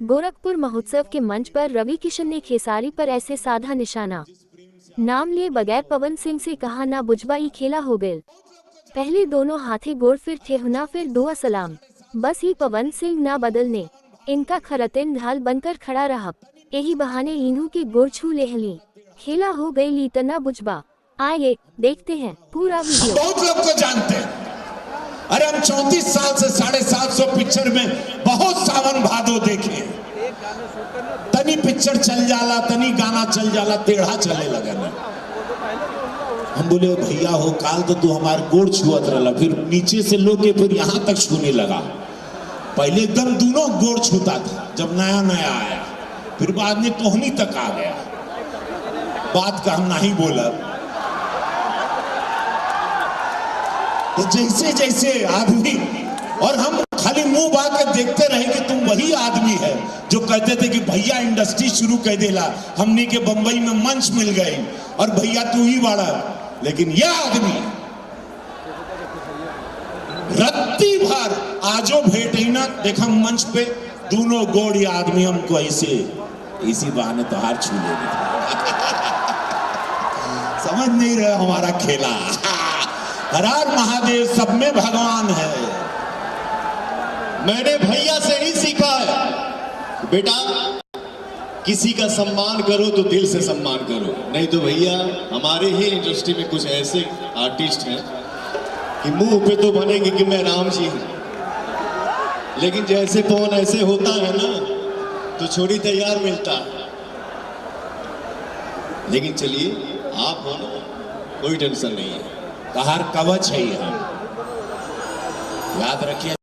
गोरखपुर महोत्सव के मंच पर रवि किशन ने खेसारी पर ऐसे साधा निशाना। नाम लिए बगैर पवन सिंह से कहा ना बुझबाई खेला हो गए। पहले दोनों हाथे गोड़ फिर थे हुना फिर दुआ सलाम। बस ही पवन सिंह ना बदलने इनका खरतिन ढाल बनकर खड़ा रहा। यही बहाने इन्हों के गोड़ छू लेहली खेला हो गई ली तना बुझबा। आइए देखते हैं पूरा वीडियो। बहुत लोग को जानते हैं। अरे हम 34 साल से 750 पिक्चर में बहुत सावन भादो देखे। तनी पिक्चर चल जाला तनी गाना चल जाला टेढ़ा चले लगा ना। हम बोले भैया हो काल तो तू हमारे गोड़ छुअत रहा फिर नीचे से लोगे फिर यहाँ तक छूने लगा। पहले एकदम दोनों गोड़ छूता था जब नया नया आया फिर बाद में टोहनी तक आ गया। बात का हम नहीं बोला तो जैसे जैसे आदमी और हम खाली मुंह बात के देखते रहे कि तुम वही आदमी है जो कहते थे कि भैया इंडस्ट्री शुरू कर देला हमने के बंबई में मंच मिल गए और भैया तू ही बाड़ा। लेकिन यह आदमी रत्ती भर आजो भेटे ना देखा मंच पे दोनों गोड़ी आदमी हमको ऐसे इसी बहाने तो हार छू ले समझ नहीं रहे हमारा खेला। हर हर महादेव सब में भगवान है। मैंने भैया से ही सीखा है बेटा किसी का सम्मान करो तो दिल से सम्मान करो। नहीं तो भैया हमारे ही इंडस्ट्री में कुछ ऐसे आर्टिस्ट हैं कि मुंह पे तो बनेंगे कि मैं राम जी हूं लेकिन जैसे पवन ऐसे होता है ना तो छोड़ी तैयार मिलता है। लेकिन चलिए आप हो ना कोई टेंशन नहीं है। हर कवच है हम याद रखिए।